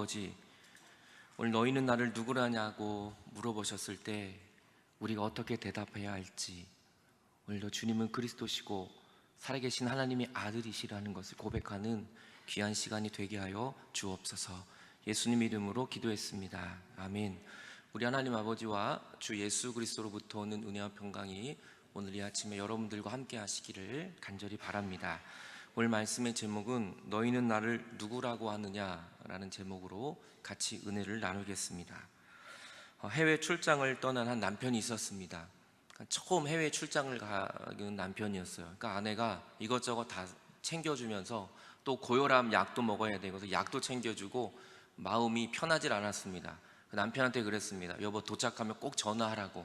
아버지, 오늘 너희는 나를 누구라냐고 물어보셨을 때 우리가 어떻게 대답해야 할지, 오늘도 주님은 그리스도시고 살아계신 하나님의 아들이시라는 것을 고백하는 귀한 시간이 되게 하여 주옵소서. 예수님 이름으로 기도했습니다. 아멘. 우리 하나님 아버지와 주 예수 그리스도로부터 오는 은혜와 평강이 오늘 이 아침에 여러분들과 함께 하시기를 간절히 바랍니다. 오늘 말씀의 제목은 너희는 나를 누구라고 하느냐라는 제목으로 같이 은혜를 나누겠습니다. 해외 출장을 떠난 한 남편이 있었습니다. 처음 해외 출장을 가는 남편이었어요. 그러니까 아내가 이것저것 다 챙겨주면서 또 고혈압 약도 먹어야 되고 약도 챙겨주고 마음이 편하질 않았습니다. 남편한테 그랬습니다. 여보, 도착하면 꼭 전화하라고.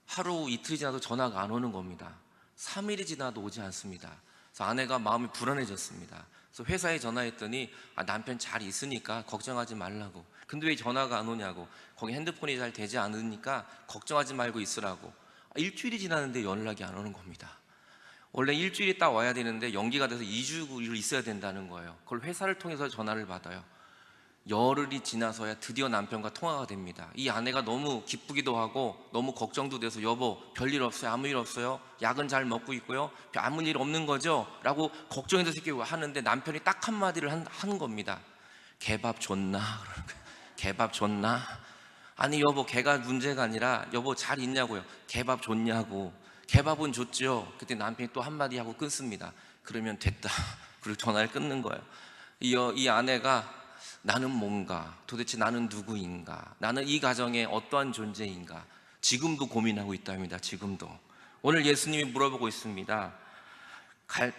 하루 이틀이 지나도 전화가 안 오는 겁니다. 3일이 지나도 오지 않습니다. 그래서 아내가 마음이 불안해졌습니다. 그래서 회사에 전화했더니 남편 잘 있으니까 걱정하지 말라고. 근데 왜 전화가 안 오냐고. 거기 핸드폰이 잘 되지 않으니까 걱정하지 말고 있으라고. 일주일이 지났는데 연락이 안 오는 겁니다. 원래 일주일이 딱 와야 되는데 연기가 돼서 2주를 있어야 된다는 거예요. 그걸 회사를 통해서 전화를 받아요. 열흘이 지나서야 드디어 남편과 통화가 됩니다. 이 아내가 너무 기쁘기도 하고 너무 걱정도 돼서 여보, 별일 없어요? 아무 일 없어요? 약은 잘 먹고 있고요? 아무 일 없는 거죠? 라고 걱정이 돼서 이렇게 하는데 남편이 딱 한마디를 하는 겁니다. 개밥 줬나? 개밥 줬나? 아니 여보, 개가 문제가 아니라 여보 잘 있냐고요. 개밥 줬냐고. 개밥은 줬죠. 그때 남편이 또 한마디 하고 끊습니다. 그러면 됐다. 그리고 전화를 끊는 거예요. 이 아내가 나는 뭔가, 도대체 나는 누구인가, 나는 이 가정의 어떠한 존재인가 지금도 고민하고 있답니다. 지금도. 오늘 예수님이 물어보고 있습니다.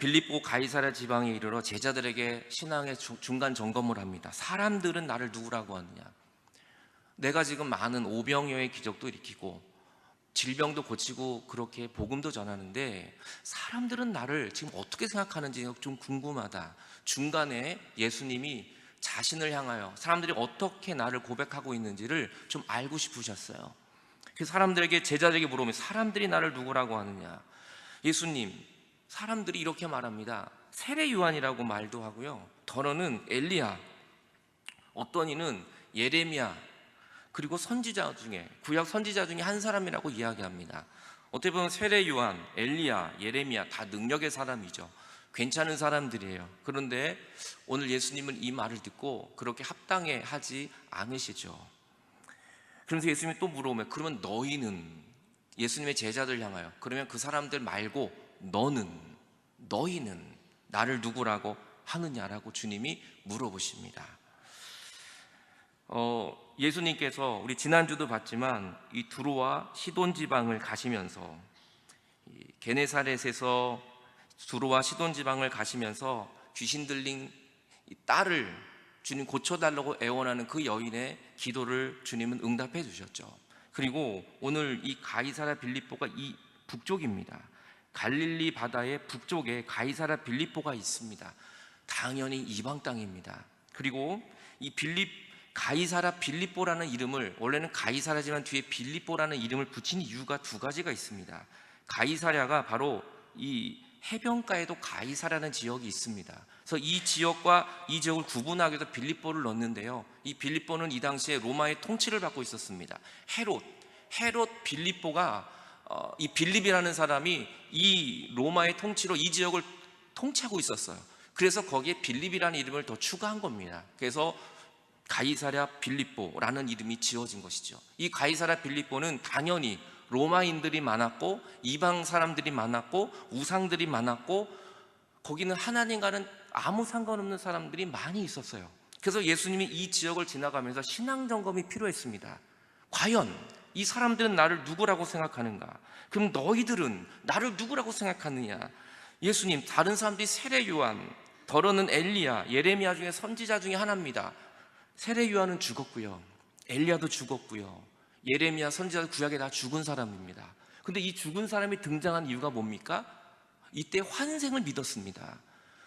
빌립보 가이사랴 지방에 이르러 제자들에게 신앙의 중간 점검을 합니다. 사람들은 나를 누구라고 하느냐. 내가 지금 많은 오병이어의 기적도 일으키고 질병도 고치고 그렇게 복음도 전하는데 사람들은 나를 지금 어떻게 생각하는지 좀 궁금하다. 중간에 예수님이 자신을 향하여 사람들이 어떻게 나를 고백하고 있는지를 좀 알고 싶으셨어요. 그 사람들에게, 제자들에게 물어보면 사람들이 나를 누구라고 하느냐. 예수님, 사람들이 이렇게 말합니다. 세례 요한이라고 말도 하고요, 더러는 엘리야, 어떤 이는 예레미야, 그리고 선지자 중에, 구약 선지자 중에 한 사람이라고 이야기합니다. 어떻게 보면 세례 요한, 엘리야, 예레미야 다 능력의 사람이죠. 괜찮은 사람들이에요. 그런데 오늘 예수님은 이 말을 듣고 그렇게 합당해 하지 않으시죠. 그러면서 예수님이 또 물어보면 그러면 너희는, 예수님의 제자들 향하여, 그러면 그 사람들 말고 너희는 나를 누구라고 하느냐라고 주님이 물어보십니다. 예수님께서 우리 지난주도 봤지만 이 두로와 시돈 지방을 가시면서 게네사렛에서 두로와 시돈 지방을 가시면서 귀신 들린 딸을 주님 고쳐달라고 애원하는 그 여인의 기도를 주님은 응답해 주셨죠. 그리고 오늘 이 가이사랴 빌립보가 이 북쪽입니다. 갈릴리 바다의 북쪽에 가이사랴 빌립보가 있습니다. 당연히 이방 땅입니다. 그리고 이 가이사랴 빌립보라는 이름을, 원래는 가이사랴지만 뒤에 빌립보라는 이름을 붙인 이유가 두 가지가 있습니다. 가이사랴가 바로 이 해변가에도 가이사라는 지역이 있습니다. 그래서 이 지역과 이 지역을 구분하기 위해서 빌립보를 넣었는데요, 이 빌립보는 이 당시에 로마의 통치를 받고 있었습니다. 헤롯 빌립보가 이 빌립이라는 사람이 이 로마의 통치로 이 지역을 통치하고 있었어요. 그래서 거기에 빌립이라는 이름을 더 추가한 겁니다. 그래서 가이사랴 빌립보라는 이름이 지어진 것이죠. 이 가이사랴 빌립보는 당연히 로마인들이 많았고 이방 사람들이 많았고 우상들이 많았고 거기는 하나님과는 아무 상관없는 사람들이 많이 있었어요. 그래서 예수님이 이 지역을 지나가면서 신앙 점검이 필요했습니다. 과연 이 사람들은 나를 누구라고 생각하는가? 그럼 너희들은 나를 누구라고 생각하느냐? 예수님, 다른 사람들이 세례 요한, 더러는 엘리야, 예레미야 중에 선지자 중에 하나입니다. 세례 요한은 죽었고요, 엘리야도 죽었고요, 예레미야 선지자 구약에 다 죽은 사람입니다. 근데 이 죽은 사람이 등장한 이유가 뭡니까? 이때 환생을 믿었습니다.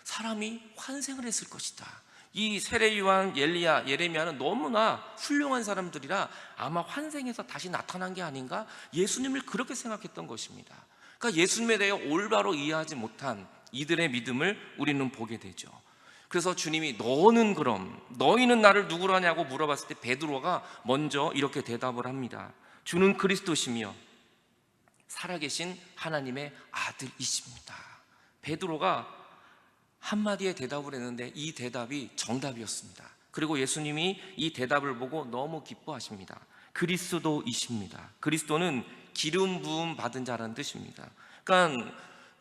사람이 환생을 했을 것이다. 이 세례 요한, 엘리야, 예레미야는 너무나 훌륭한 사람들이라 아마 환생해서 다시 나타난 게 아닌가? 예수님을 그렇게 생각했던 것입니다. 그러니까 예수님에 대해 올바로 이해하지 못한 이들의 믿음을 우리는 보게 되죠. 그래서 주님이 너희는 나를 누구로 하냐고 물어봤을 때 베드로가 먼저 이렇게 대답을 합니다. 주는 그리스도시며 살아계신 하나님의 아들이십니다. 베드로가 한마디의 대답을 했는데 이 대답이 정답이었습니다. 그리고 예수님이 이 대답을 보고 너무 기뻐하십니다. 그리스도이십니다. 그리스도는 기름 부음 받은 자라는 뜻입니다. 그러니까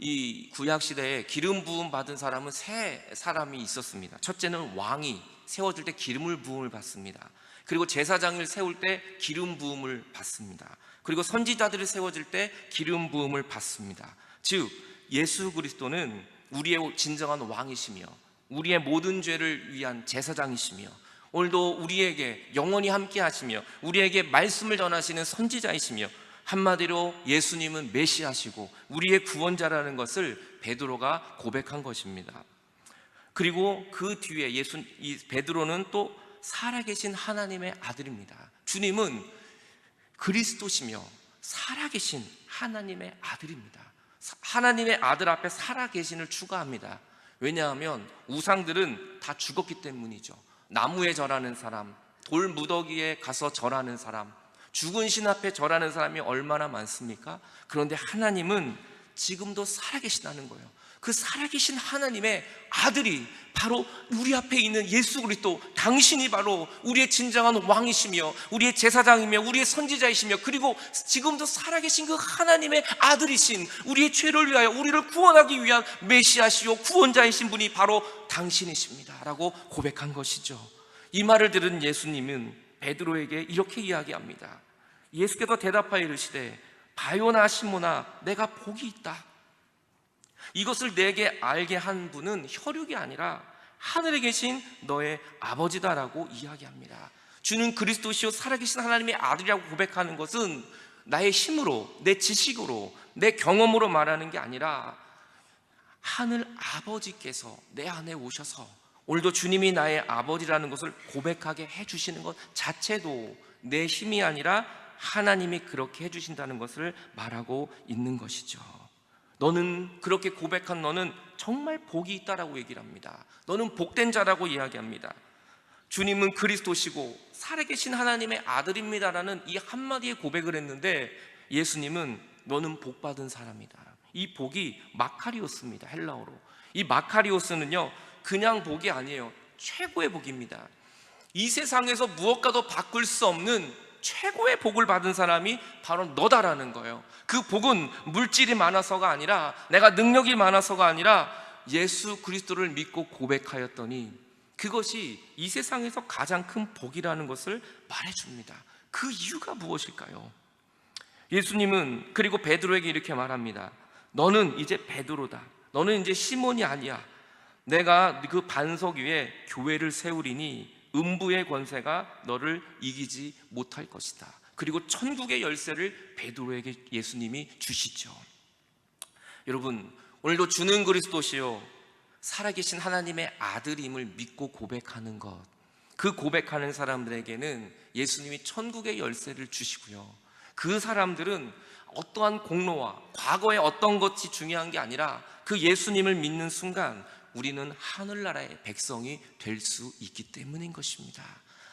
이 구약 시대에 기름 부음 받은 사람은 세 사람이 있었습니다. 첫째는 왕이 세워줄 때 기름을 부음을 받습니다. 그리고 제사장을 세울 때 기름 부음을 받습니다. 그리고 선지자들을 세워질 때 기름 부음을 받습니다. 즉 예수 그리스도는 우리의 진정한 왕이시며 우리의 모든 죄를 위한 제사장이시며 오늘도 우리에게 영원히 함께 하시며 우리에게 말씀을 전하시는 선지자이시며 한마디로 예수님은 메시아시고 우리의 구원자라는 것을 베드로가 고백한 것입니다. 그리고 그 뒤에 이 베드로는 또 살아계신 하나님의 아들입니다. 주님은 그리스도시며 살아계신 하나님의 아들입니다. 하나님의 아들 앞에 살아계신을 추가합니다. 왜냐하면 우상들은 다 죽었기 때문이죠. 나무에 절하는 사람, 돌 무더기에 가서 절하는 사람, 죽은 신 앞에 절하는 사람이 얼마나 많습니까? 그런데 하나님은 지금도 살아계시다는 거예요. 그 살아계신 하나님의 아들이 바로 우리 앞에 있는 예수 그리스도, 당신이 바로 우리의 진정한 왕이시며 우리의 제사장이며 우리의 선지자이시며 그리고 지금도 살아계신 그 하나님의 아들이신 우리의 죄를 위하여 우리를 구원하기 위한 메시아시요 구원자이신 분이 바로 당신이십니다 라고 고백한 것이죠. 이 말을 들은 예수님은 베드로에게 이렇게 이야기합니다. 예수께서 대답하여 이르시되 바요나 시몬아 내가 복이 있다. 이것을 내게 알게 한 분은 혈육이 아니라 하늘에 계신 너의 아버지다라고 이야기합니다. 주는 그리스도시요 살아계신 하나님의 아들이라고 고백하는 것은 나의 힘으로, 내 지식으로, 내 경험으로 말하는 게 아니라 하늘 아버지께서 내 안에 오셔서 오늘도 주님이 나의 아버지라는 것을 고백하게 해주시는 것 자체도 내 힘이 아니라 하나님이 그렇게 해주신다는 것을 말하고 있는 것이죠. 너는 그렇게 고백한 너는 정말 복이 있다라고 얘기를 합니다. 너는 복된 자라고 이야기합니다. 주님은 그리스도시고 살아계신 하나님의 아들입니다라는 이 한마디의 고백을 했는데 예수님은 너는 복받은 사람이다. 이 복이 마카리오스입니다. 헬라어로. 이 마카리오스는요 그냥 복이 아니에요. 최고의 복입니다. 이 세상에서 무엇과도 바꿀 수 없는 최고의 복을 받은 사람이 바로 너다라는 거예요. 그 복은 물질이 많아서가 아니라 내가 능력이 많아서가 아니라 예수 그리스도를 믿고 고백하였더니 그것이 이 세상에서 가장 큰 복이라는 것을 말해줍니다. 그 이유가 무엇일까요? 예수님은 그리고 베드로에게 이렇게 말합니다. 너는 이제 베드로다. 너는 이제 시몬이 아니야. 내가 그 반석 위에 교회를 세우리니 음부의 권세가 너를 이기지 못할 것이다. 그리고 천국의 열쇠를 베드로에게 예수님이 주시죠. 여러분 오늘도 주는 그리스도시요 살아계신 하나님의 아들임을 믿고 고백하는 것, 그 고백하는 사람들에게는 예수님이 천국의 열쇠를 주시고요 그 사람들은 어떠한 공로와 과거의 어떤 것이 중요한 게 아니라 그 예수님을 믿는 순간 우리는 하늘나라의 백성이 될 수 있기 때문인 것입니다.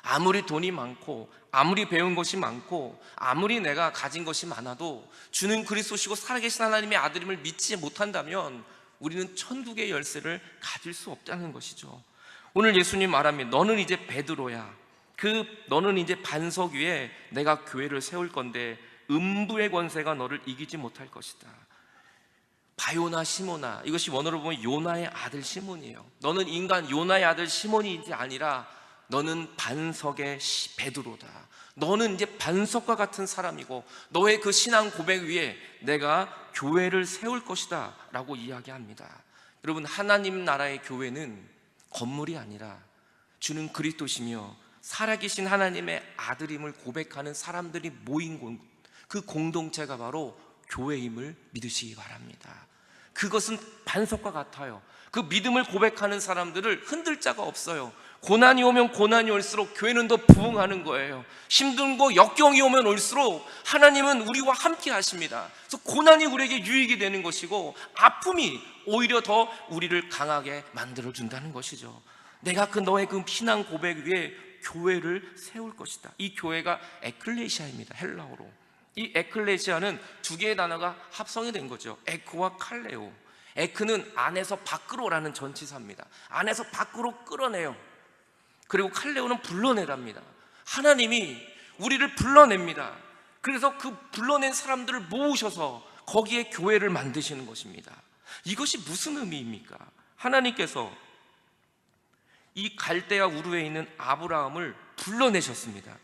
아무리 돈이 많고 아무리 배운 것이 많고 아무리 내가 가진 것이 많아도 주는 그리스도시고 살아계신 하나님의 아들임을 믿지 못한다면 우리는 천국의 열쇠를 가질 수 없다는 것이죠. 오늘 예수님 말합니다. 너는 이제 베드로야. 너는 이제 반석 위에 내가 교회를 세울 건데 음부의 권세가 너를 이기지 못할 것이다. 바요나 시몬아, 이것이 원어로 보면 요나의 아들 시몬이에요. 너는 인간 요나의 아들 시몬이 아니라 너는 반석의 베드로다. 너는 이제 반석과 같은 사람이고 너의 그 신앙 고백 위에 내가 교회를 세울 것이다 라고 이야기합니다. 여러분 하나님 나라의 교회는 건물이 아니라 주는 그리스도시며 살아계신 하나님의 아들임을 고백하는 사람들이 모인 그 공동체가 바로 교회임을 믿으시기 바랍니다. 그것은 반석과 같아요. 그 믿음을 고백하는 사람들을 흔들 자가 없어요. 고난이 오면 고난이 올수록 교회는 더 부흥하는 거예요. 힘든 거 역경이 오면 올수록 하나님은 우리와 함께 하십니다. 그래서 고난이 우리에게 유익이 되는 것이고 아픔이 오히려 더 우리를 강하게 만들어준다는 것이죠. 내가 너의 그 신앙 고백 위에 교회를 세울 것이다. 이 교회가 에클레시아입니다. 헬라어로. 이 에클레시아는 두 개의 단어가 합성이 된 거죠. 에크와 칼레오. 에크는 안에서 밖으로라는 전치사입니다. 안에서 밖으로 끌어내요. 그리고 칼레오는 불러내랍니다. 하나님이 우리를 불러냅니다. 그래서 그 불러낸 사람들을 모으셔서 거기에 교회를 만드시는 것입니다. 이것이 무슨 의미입니까? 하나님께서 이 갈대아 우르에 있는 아브라함을 불러내셨습니다.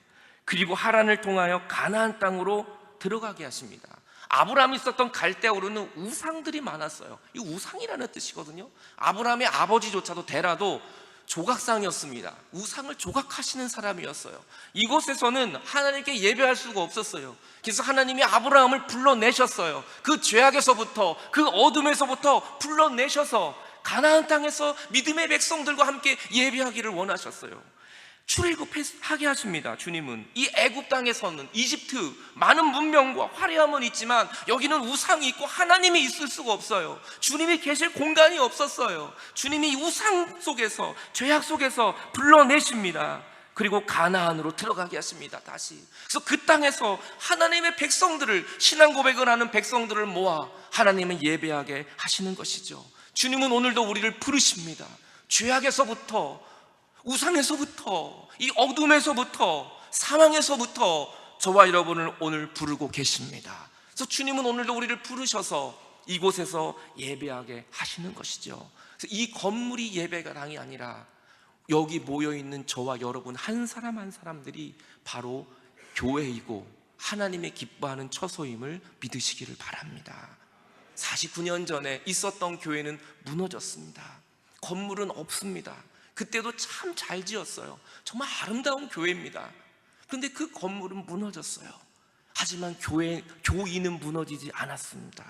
그리고 하란을 통하여 가나안 땅으로 들어가게 하십니다. 아브라함이 있었던 갈대아 우르는 우상들이 많았어요. 이 우상이라는 뜻이거든요. 아브라함의 아버지조차도 데라도 조각상이었습니다. 우상을 조각하시는 사람이었어요. 이곳에서는 하나님께 예배할 수가 없었어요. 그래서 하나님이 아브라함을 불러내셨어요. 그 죄악에서부터, 그 어둠에서부터 불러내셔서 가나안 땅에서 믿음의 백성들과 함께 예배하기를 원하셨어요. 출애굽하게 하십니다. 주님은 이 애굽 땅에서는 이집트 많은 문명과 화려함은 있지만 여기는 우상이 있고 하나님이 있을 수가 없어요. 주님이 계실 공간이 없었어요. 주님이 우상 속에서, 죄악 속에서 불러내십니다. 그리고 가나안으로 들어가게 하십니다. 다시. 그래서 그 땅에서 하나님의 백성들을, 신앙 고백을 하는 백성들을 모아 하나님은 예배하게 하시는 것이죠. 주님은 오늘도 우리를 부르십니다. 죄악에서부터, 우상에서부터, 이 어둠에서부터, 사망에서부터 저와 여러분을 오늘 부르고 계십니다. 그래서 주님은 오늘도 우리를 부르셔서 이곳에서 예배하게 하시는 것이죠. 그래서 이 건물이 예배당이 아니라 여기 모여있는 저와 여러분 한 사람 한 사람들이 바로 교회이고 하나님의 기뻐하는 처소임을 믿으시기를 바랍니다. 49년 전에 있었던 교회는 무너졌습니다. 건물은 없습니다. 그때도 참 잘 지었어요. 정말 아름다운 교회입니다. 그런데 그 건물은 무너졌어요. 하지만 교인은 무너지지 않았습니다.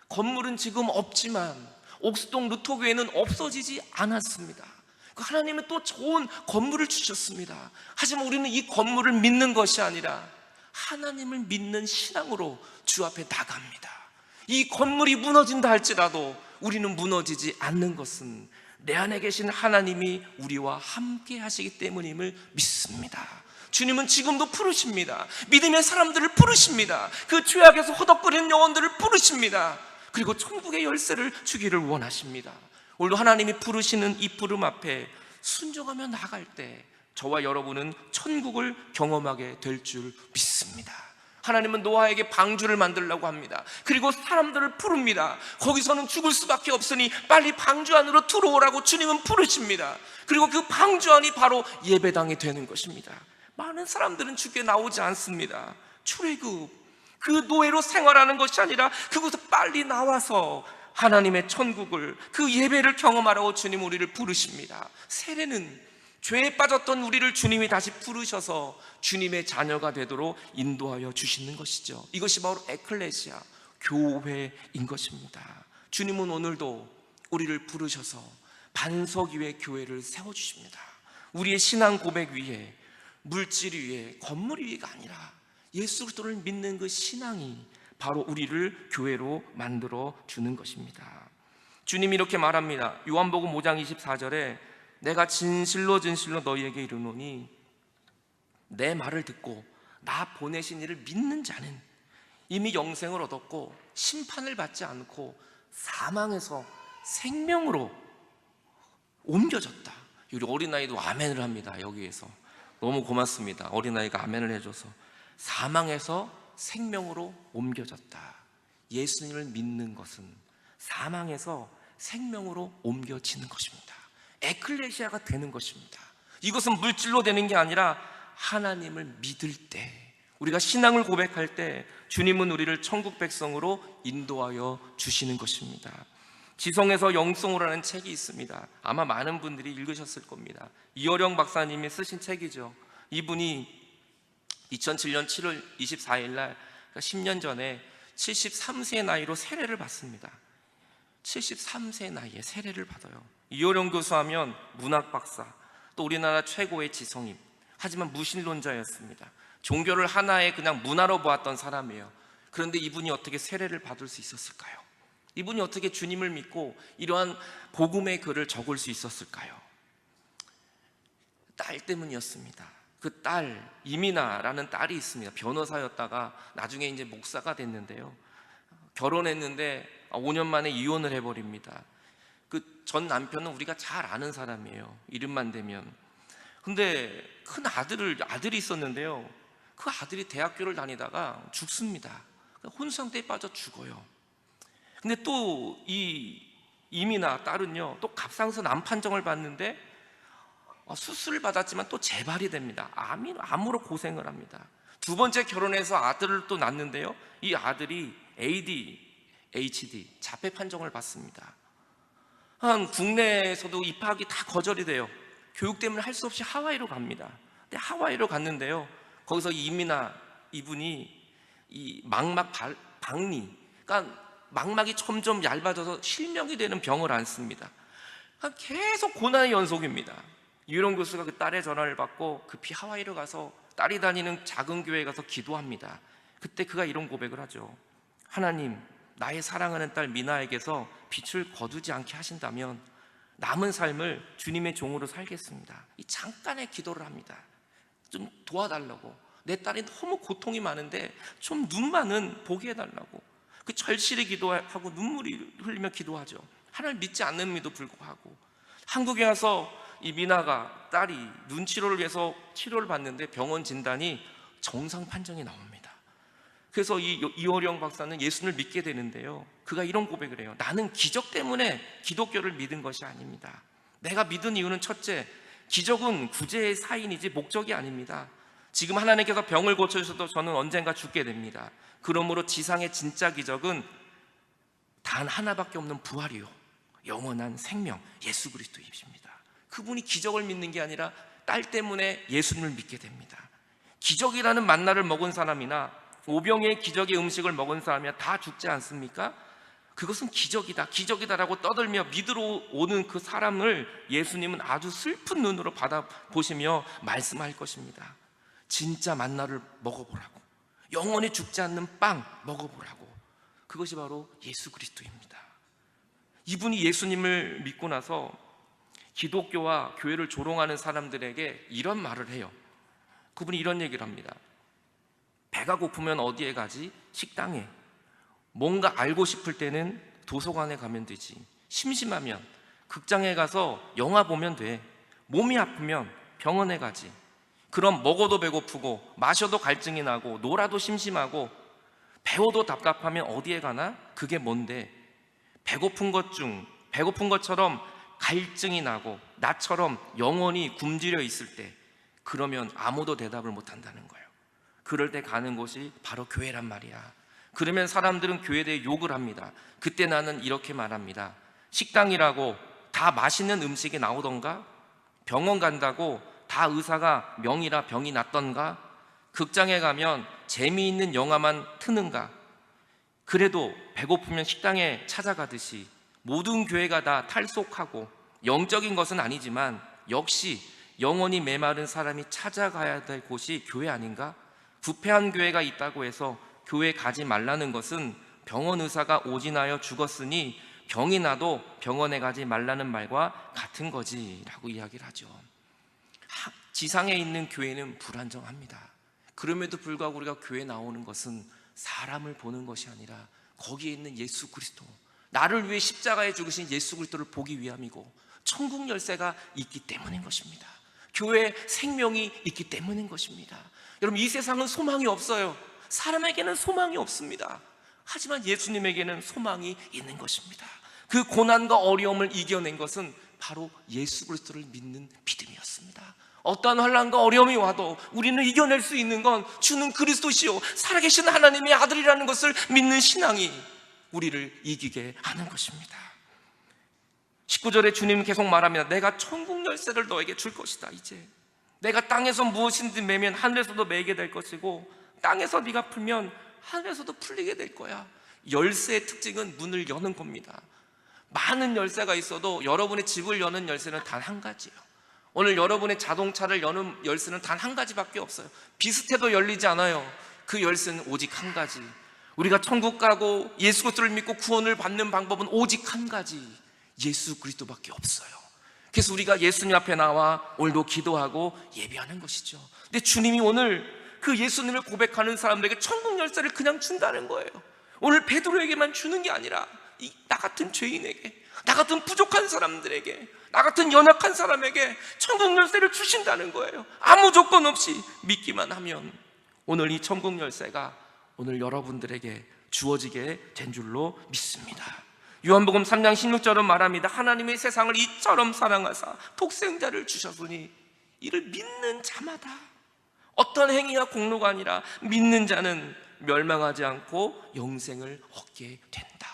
건물은 지금 없지만 옥수동 루터교회는 없어지지 않았습니다. 하나님은 또 좋은 건물을 주셨습니다. 하지만 우리는 이 건물을 믿는 것이 아니라 하나님을 믿는 신앙으로 주 앞에 나갑니다. 이 건물이 무너진다 할지라도 우리는 무너지지 않는 것은 내 안에 계신 하나님이 우리와 함께 하시기 때문임을 믿습니다. 주님은 지금도 부르십니다. 믿음의 사람들을 부르십니다. 그 죄악에서 허덕거리는 영혼들을 부르십니다. 그리고 천국의 열쇠를 주기를 원하십니다. 오늘도 하나님이 부르시는 이 부름 앞에 순종하며 나갈 때 저와 여러분은 천국을 경험하게 될 줄 믿습니다. 하나님은 노아에게 방주를 만들려고 합니다. 그리고 사람들을 부릅니다. 거기서는 죽을 수밖에 없으니 빨리 방주 안으로 들어오라고 주님은 부르십니다. 그리고 그 방주 안이 바로 예배당이 되는 것입니다. 많은 사람들은 주께 나오지 않습니다. 출애굽, 그 노예로 생활하는 것이 아니라 그곳에 빨리 나와서 하나님의 천국을, 그 예배를 경험하라고 주님 우리를 부르십니다. 세례는 죄에 빠졌던 우리를 주님이 다시 부르셔서 주님의 자녀가 되도록 인도하여 주시는 것이죠. 이것이 바로 에클레시아, 교회인 것입니다. 주님은 오늘도 우리를 부르셔서 반석 위에 교회를 세워주십니다. 우리의 신앙 고백 위에, 물질 위에, 건물 위가 아니라 예수 그리스도를 믿는 그 신앙이 바로 우리를 교회로 만들어 주는 것입니다. 주님이 이렇게 말합니다. 요한복음 5장 24절에 내가 진실로 진실로 너희에게 이르노니 내 말을 듣고 나 보내신 이를 믿는 자는 이미 영생을 얻었고 심판을 받지 않고 사망에서 생명으로 옮겨졌다. 우리 어린아이도 아멘을 합니다. 여기에서 너무 고맙습니다. 어린아이가 아멘을 해줘서. 사망에서 생명으로 옮겨졌다. 예수님을 믿는 것은 사망에서 생명으로 옮겨지는 것입니다. 에클레시아가 되는 것입니다. 이것은 물질로 되는 게 아니라 하나님을 믿을 때, 우리가 신앙을 고백할 때 주님은 우리를 천국 백성으로 인도하여 주시는 것입니다. 지성에서 영성으로라는 책이 있습니다. 아마 많은 분들이 읽으셨을 겁니다. 이어령 박사님이 쓰신 책이죠. 이분이 2007년 7월 24일 날, 그러니까 10년 전에 73세의 나이로 세례를 받습니다. 73세 나이에 세례를 받아요. 이어령 교수하면 문학 박사, 또 우리나라 최고의 지성인, 하지만 무신론자였습니다. 종교를 하나의 그냥 문화로 보았던 사람이에요. 그런데 이분이 어떻게 세례를 받을 수 있었을까요? 이분이 어떻게 주님을 믿고 이러한 복음의 글을 적을 수 있었을까요? 딸 때문이었습니다. 그 딸, 이미나라는 딸이 있습니다. 변호사였다가 나중에 이제 목사가 됐는데요. 결혼했는데 5년 만에 이혼을 해버립니다. 그 전 남편은 우리가 잘 아는 사람이에요. 이름만 대면. 근데 큰 아들이 있었는데요. 그 아들이 대학교를 다니다가 죽습니다. 혼수상태에 빠져 죽어요. 근데 또 이 이미나 딸은요, 또 갑상선 암 판정을 받는데 수술을 받았지만 또 재발이 됩니다. 암으로 고생을 합니다. 두 번째 결혼해서 아들을 또 낳는데요, 이 아들이 ADHD 자폐 판정을 받습니다. 국내에서도 입학이 다 거절이 돼요. 교육 때문에 할 수 없이 하와이로 갑니다. 근데 하와이로 갔는데요, 거기서 이미나 이분이 이 박리, 그러니까 망막이 점점 얇아져서 실명이 되는 병을 앓습니다. 계속 고난의 연속입니다. 유일원 교수가 그 딸의 전화를 받고 급히 하와이로 가서 딸이 다니는 작은 교회에 가서 기도합니다. 그때 그가 이런 고백을 하죠. 하나님, 나의 사랑하는 딸 미나에게서 빛을 거두지 않게 하신다면 남은 삶을 주님의 종으로 살겠습니다. 이 잠깐의 기도를 합니다. 좀 도와달라고. 내 딸이 너무 고통이 많은데 좀 눈만은 보게 해달라고. 그 절실히 기도하고 눈물이 흘리며 기도하죠. 하나님을 믿지 않음에도 불구하고 한국에 와서 이 미나가 딸이 눈치료를 위해서 치료를 받는데 병원 진단이 정상 판정이 나옵니다. 그래서 이호령 박사는 예수를 믿게 되는데요, 그가 이런 고백을 해요. 나는 기적 때문에 기독교를 믿은 것이 아닙니다. 내가 믿은 이유는 첫째, 기적은 구제의 사인이지 목적이 아닙니다. 지금 하나님께서 병을 고쳐주셔도 저는 언젠가 죽게 됩니다. 그러므로 지상의 진짜 기적은 단 하나밖에 없는 부활이요, 영원한 생명, 예수 그리스도이십니다. 그분이 기적을 믿는 게 아니라 딸 때문에 예수님을 믿게 됩니다. 기적이라는 만나를 먹은 사람이나 오병의 기적의 음식을 먹은 사람이야 다 죽지 않습니까? 그것은 기적이다, 기적이다라고 떠들며 믿으러 오는 그 사람을 예수님은 아주 슬픈 눈으로 받아보시며 말씀할 것입니다. 진짜 만나를 먹어보라고, 영원히 죽지 않는 빵 먹어보라고. 그것이 바로 예수 그리스도입니다. 이분이 예수님을 믿고 나서 기독교와 교회를 조롱하는 사람들에게 이런 말을 해요. 그분이 이런 얘기를 합니다. 배가 고프면 어디에 가지? 식당에. 뭔가 알고 싶을 때는 도서관에 가면 되지. 심심하면 극장에 가서 영화 보면 돼. 몸이 아프면 병원에 가지. 그럼 먹어도 배고프고 마셔도 갈증이 나고 놀아도 심심하고 배워도 답답하면 어디에 가나? 그게 뭔데? 배고픈 것처럼 갈증이 나고 나처럼 영혼이 굶주려 있을 때, 그러면 아무도 대답을 못 한다는 거예요. 그럴 때 가는 곳이 바로 교회란 말이야. 그러면 사람들은 교회에 대해 욕을 합니다. 그때 나는 이렇게 말합니다. 식당이라고 다 맛있는 음식이 나오던가? 병원 간다고 다 의사가 명이라 병이 낫던가? 극장에 가면 재미있는 영화만 트는가? 그래도 배고프면 식당에 찾아가듯이 모든 교회가 다 탈속하고 영적인 것은 아니지만 역시 영원히 메마른 사람이 찾아가야 될 곳이 교회 아닌가? 부패한 교회가 있다고 해서 교회 가지 말라는 것은 병원 의사가 오진하여 죽었으니 병이 나도 병원에 가지 말라는 말과 같은 거지라고 이야기를 하죠. 지상에 있는 교회는 불안정합니다. 그럼에도 불구하고 우리가 교회에 나오는 것은 사람을 보는 것이 아니라 거기에 있는 예수 그리스도, 나를 위해 십자가에 죽으신 예수 그리스도를 보기 위함이고 천국 열쇠가 있기 때문인 것입니다. 교회에 생명이 있기 때문인 것입니다. 여러분, 이 세상은 소망이 없어요. 사람에게는 소망이 없습니다. 하지만 예수님에게는 소망이 있는 것입니다. 그 고난과 어려움을 이겨낸 것은 바로 예수 그리스도를 믿는 믿음이었습니다. 어떠한 환난과 어려움이 와도 우리는 이겨낼 수 있는 건 주는 그리스도시요 살아계신 하나님의 아들이라는 것을 믿는 신앙이 우리를 이기게 하는 것입니다. 19절에 주님은 계속 말합니다. 내가 천국 열쇠를 너에게 줄 것이다. 이제 내가 땅에서 무엇인지 매면 하늘에서도 매게 될 것이고 땅에서 네가 풀면 하늘에서도 풀리게 될 거야. 열쇠의 특징은 문을 여는 겁니다. 많은 열쇠가 있어도 여러분의 집을 여는 열쇠는 단 한 가지예요. 오늘 여러분의 자동차를 여는 열쇠는 단 한 가지밖에 없어요. 비슷해도 열리지 않아요. 그 열쇠는 오직 한 가지. 우리가 천국 가고 예수 그리스도를 믿고 구원을 받는 방법은 오직 한 가지, 예수 그리스도밖에 없어요. 그래서 우리가 예수님 앞에 나와 오늘도 기도하고 예배하는 것이죠. 근데 주님이 오늘 그 예수님을 고백하는 사람들에게 천국 열쇠를 그냥 준다는 거예요. 오늘 베드로에게만 주는 게 아니라 나 같은 죄인에게, 나 같은 부족한 사람들에게, 나 같은 연약한 사람에게 천국 열쇠를 주신다는 거예요. 아무 조건 없이 믿기만 하면 오늘 이 천국 열쇠가 오늘 여러분들에게 주어지게 된 줄로 믿습니다. 요한복음 3장 16절은 말합니다. 하나님의 세상을 이처럼 사랑하사 독생자를 주셨으니 이를 믿는 자마다, 어떤 행위와 공로가 아니라 믿는 자는 멸망하지 않고 영생을 얻게 된다.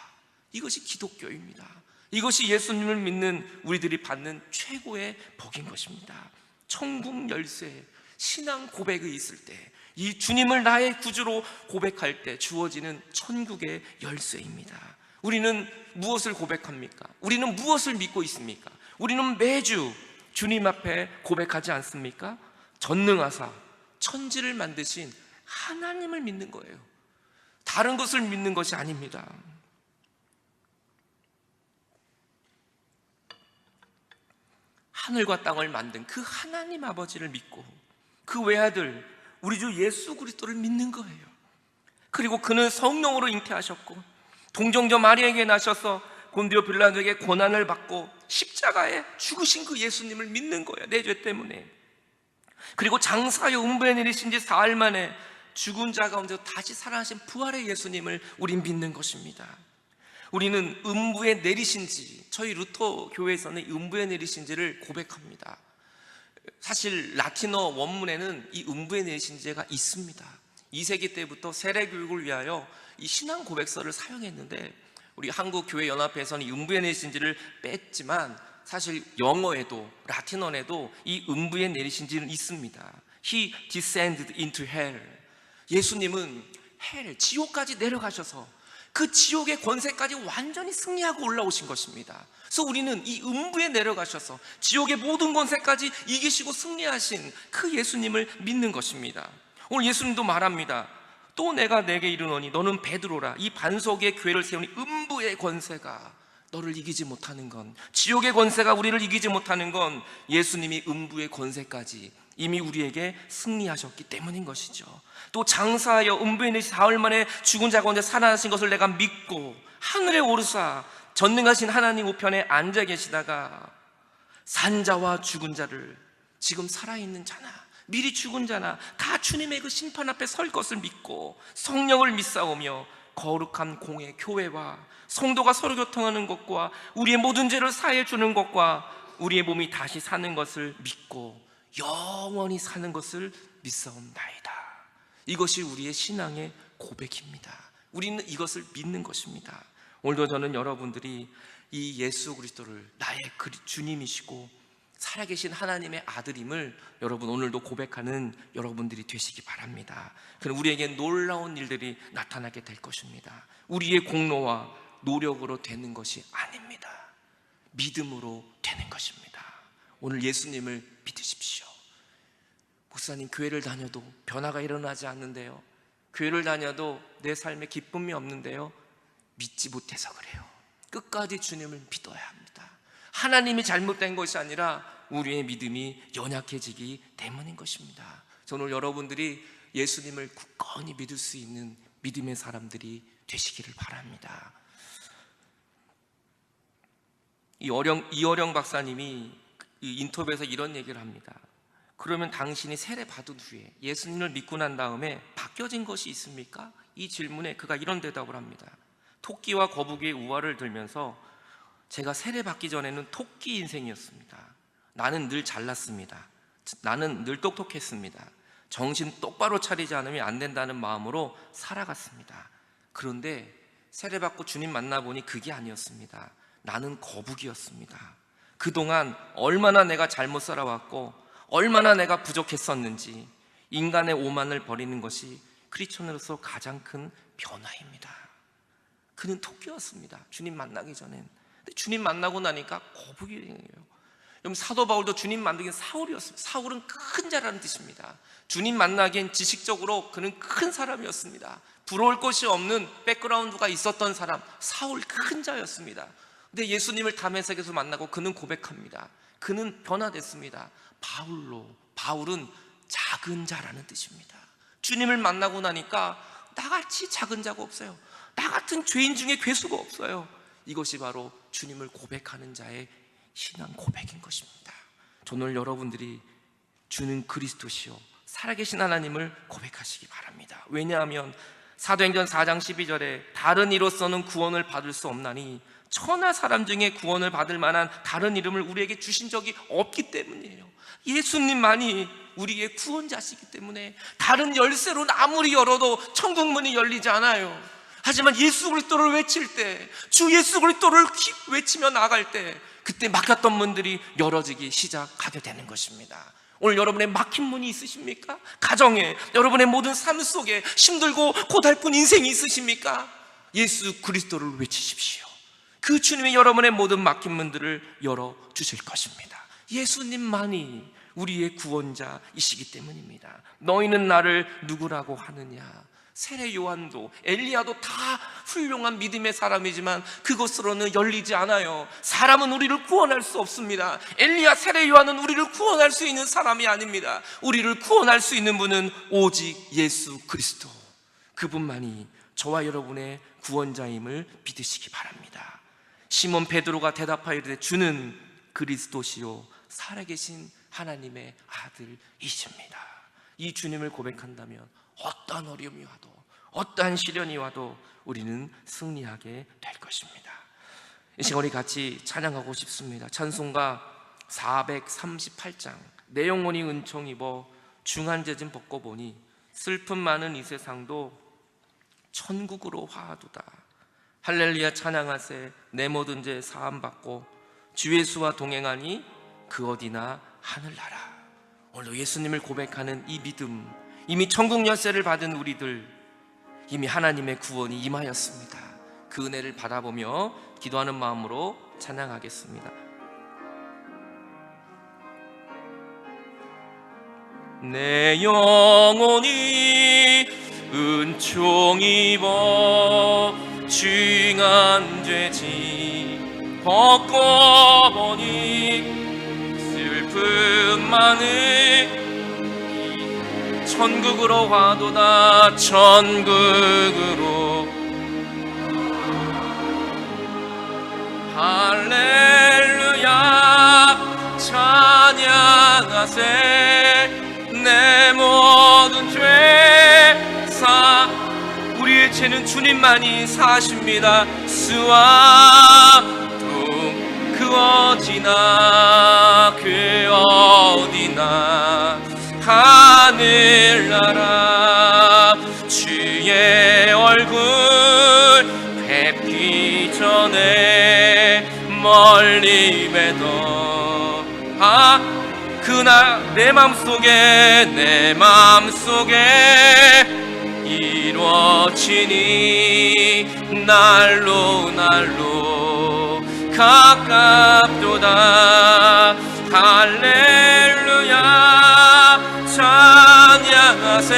이것이 기독교입니다. 이것이 예수님을 믿는 우리들이 받는 최고의 복인 것입니다. 천국 열쇠, 신앙 고백이 있을 때, 이 주님을 나의 구주로 고백할 때 주어지는 천국의 열쇠입니다. 우리는 무엇을 고백합니까? 우리는 무엇을 믿고 있습니까? 우리는 매주 주님 앞에 고백하지 않습니까? 전능하사 천지를 만드신 하나님을 믿는 거예요. 다른 것을 믿는 것이 아닙니다. 하늘과 땅을 만든 그 하나님 아버지를 믿고 그 외아들 우리 주 예수 그리스도를 믿는 거예요. 그리고 그는 성령으로 잉태하셨고 동정녀 마리아에게 나셔서 본디오 빌라도에게 고난을 받고 십자가에 죽으신 그 예수님을 믿는 거예요. 내 죄 때문에. 그리고 장사여 음부에 내리신 지 사흘 만에 죽은 자 가운데서 다시 살아나신 부활의 예수님을 우린 믿는 것입니다. 우리는 음부에 내리신지, 저희 루터 교회에서는 음부에 내리신지를 고백합니다. 사실 라틴어 원문에는 이 음부에 내리신지가 있습니다. 2세기 때부터 세례 교육을 위하여 이 신앙 고백서를 사용했는데 우리 한국교회연합회에서는 이 음부에 내리신지를 뺐지만 사실 영어에도 라틴어에도 이 음부에 내리신지는 있습니다. He descended into hell. 예수님은 헬, 지옥까지 내려가셔서 그 지옥의 권세까지 완전히 승리하고 올라오신 것입니다. 그래서 우리는 이 음부에 내려가셔서 지옥의 모든 권세까지 이기시고 승리하신 그 예수님을 믿는 것입니다. 오늘 예수님도 말합니다. 또 내가 내게 이르노니 너는 베드로라. 이 반석의 교회를 세우니 음부의 권세가 너를 이기지 못하는 건, 지옥의 권세가 우리를 이기지 못하는 건 예수님이 음부의 권세까지 이미 우리에게 승리하셨기 때문인 것이죠. 또 장사하여 음부에 내신 사흘 만에 죽은 자 가운데 살아나신 것을 내가 믿고 하늘에 오르사 전능하신 하나님 우편에 앉아 계시다가 산자와 죽은 자를, 지금 살아있는 자나 미리 죽은 자나 다 주님의 그 심판 앞에 설 것을 믿고 성령을 믿사오며 거룩한 공의 교회와 성도가 서로 교통하는 것과 우리의 모든 죄를 사해 주는 것과 우리의 몸이 다시 사는 것을 믿고 영원히 사는 것을 믿사옵나이다. 이것이 우리의 신앙의 고백입니다. 우리는 이것을 믿는 것입니다. 오늘도 저는 여러분들이 이 예수 그리스도를 나의 주님이시고 살아계신 하나님의 아들임을 여러분 오늘도 고백하는 여러분들이 되시기 바랍니다. 그럼 우리에게 놀라운 일들이 나타나게 될 것입니다. 우리의 공로와 노력으로 되는 것이 아닙니다. 믿음으로 되는 것입니다. 오늘 예수님을 믿으십시오. 목사님, 교회를 다녀도 변화가 일어나지 않는데요, 교회를 다녀도 내 삶에 기쁨이 없는데요, 믿지 못해서 그래요. 끝까지 주님을 믿어야 합니다. 하나님이 잘못된 것이 아니라 우리의 믿음이 연약해지기 때문인 것입니다. 오늘 여러분들이 예수님을 굳건히 믿을 수 있는 믿음의 사람들이 되시기를 바랍니다. 이어령 박사님이 인터뷰에서 이런 얘기를 합니다. 그러면 당신이 세례 받은 후에 예수님을 믿고 난 다음에 바뀌어진 것이 있습니까? 이 질문에 그가 이런 대답을 합니다. 토끼와 거북이의 우화를 들면서 제가 세례 받기 전에는 토끼 인생이었습니다. 나는 늘 잘났습니다. 나는 늘 똑똑했습니다. 정신 똑바로 차리지 않으면 안 된다는 마음으로 살아갔습니다. 그런데 세례 받고 주님 만나보니 그게 아니었습니다. 나는 거북이였습니다. 그동안 얼마나 내가 잘못 살아왔고 얼마나 내가 부족했었는지, 인간의 오만을 버리는 것이 크리스천으로서 가장 큰 변화입니다. 그는 토끼였습니다. 주님 만나기 전엔. 근데 주님 만나고 나니까 거북이예요. 여러분, 사도 바울도 주님 만나기엔 사울이었습니다. 사울은 큰 자라는 뜻입니다. 주님 만나기엔 지식적으로 그는 큰 사람이었습니다. 부러울 것이 없는 백그라운드가 있었던 사람, 사울 큰 자였습니다. 근데 예수님을 다메섹에서 만나고 그는 고백합니다. 그는 변화됐습니다. 바울은 작은 자라는 뜻입니다. 주님을 만나고 나니까 나같이 작은 자가 없어요. 나 같은 죄인 중에 괴수가 없어요. 이것이 바로 주님을 고백하는 자의 신앙 고백인 것입니다. 오늘 여러분들이 주는 그리스도시요 살아계신 하나님을 고백하시기 바랍니다. 왜냐하면 사도행전 4장 12절에 다른 이로서는 구원을 받을 수 없나니 천하 사람 중에 구원을 받을 만한 다른 이름을 우리에게 주신 적이 없기 때문이에요. 예수님만이 우리의 구원자시기 때문에 다른 열쇠로는 아무리 열어도 천국문이 열리지 않아요. 하지만 예수 그리스도를 외칠 때, 주 예수 그리스도를 외치며 나갈 때, 그때 막혔던 문들이 열어지기 시작하게 되는 것입니다. 오늘 여러분의 막힌 문이 있으십니까? 가정에, 여러분의 모든 삶 속에 힘들고 고달픈 인생이 있으십니까? 예수 그리스도를 외치십시오. 그 주님이 여러분의 모든 막힌 문들을 열어주실 것입니다. 예수님만이 우리의 구원자이시기 때문입니다. 너희는 나를 누구라고 하느냐? 세례 요한도 엘리야도 다 훌륭한 믿음의 사람이지만 그것으로는 열리지 않아요. 사람은 우리를 구원할 수 없습니다. 엘리야, 세례 요한은 우리를 구원할 수 있는 사람이 아닙니다. 우리를 구원할 수 있는 분은 오직 예수 그리스도, 그분만이 저와 여러분의 구원자임을 믿으시기 바랍니다. 시몬 베드로가 대답하여 이르되 주는 그리스도시요 살아계신 하나님의 아들이십니다. 이 주님을 고백한다면 어떠한 어려움이 와도, 어떠한 시련이 와도 우리는 승리하게 될 것입니다. 이 시간 우리 같이 찬양하고 싶습니다. 찬송가 438장 내영혼이 은총 입어 중한죄짐 벗고 보니 슬픔 많은 이 세상도 천국으로 화하도다. 할렐루야 찬양하세 내 모든 죄 사함 받고 주 예수와 동행하니 그 어디나 하늘나라. 오늘 예수님을 고백하는 이 믿음, 이미 천국 열쇠를 받은 우리들, 이미 하나님의 구원이 임하였습니다. 그 은혜를 바라보며 기도하는 마음으로 찬양하겠습니다. 내 영혼이 은총 입어 중한 죄짐 벗고 보니 슬픔 많은 천국으로 화도다. 천국으로 할렐루야 찬양하세 내 모든 죄 사. 우리의 죄는 주님만이 사십니다. 수와 둥 그 어디나 그 어디나 하늘나라 주의 얼굴 뵙기 전에 멀리 뵈도 그날 내 맘속에 이루어지니 날로 가깝도다. 할렐루야 찬양하세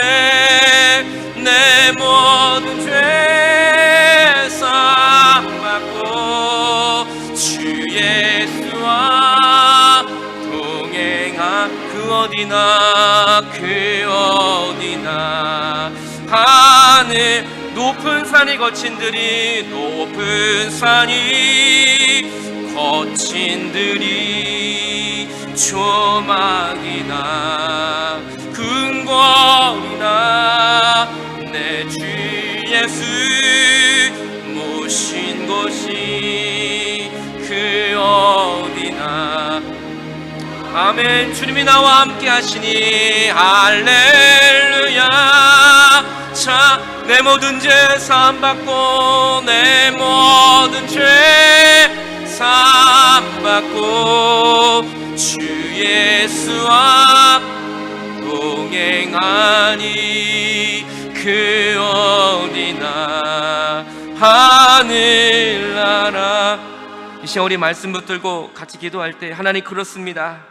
내 모든 죄 사함받고 주 예수와 동행한 그 어디나 하늘 높은 산이 거친들이 조막이나 궁궐이나 내 주 예수 모신 곳이 그 어디나. 아멘. 주님이 나와 함께 하시니 할렐루야 자 내 모든 죄 사함받고 내 모든 죄 사함받고 주 예수와 동행하니 그 어디나 하늘나라. 이 시간 우리 말씀 붙들고 같이 기도할 때, 하나님 그렇습니다.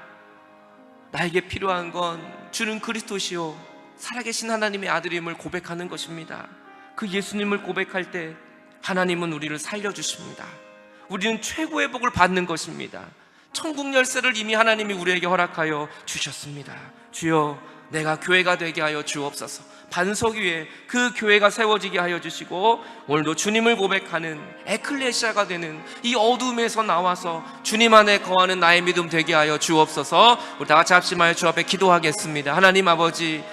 나에게 필요한 건 주는 그리스도시요 살아계신 하나님의 아들임을 고백하는 것입니다. 그 예수님을 고백할 때 하나님은 우리를 살려주십니다. 우리는 최고의 복을 받는 것입니다. 천국 열쇠를 이미 하나님이 우리에게 허락하여 주셨습니다. 주여, 내가 교회가 되게 하여 주옵소서. 반석 위에 그 교회가 세워지게 하여 주시고, 오늘도 주님을 고백하는 에클레시아가 되는 이 어둠에서 나와서 주님 안에 거하는 나의 믿음 되게 하여 주옵소서. 우리 다 같이 합심하여 주 앞에 기도하겠습니다. 하나님 아버지,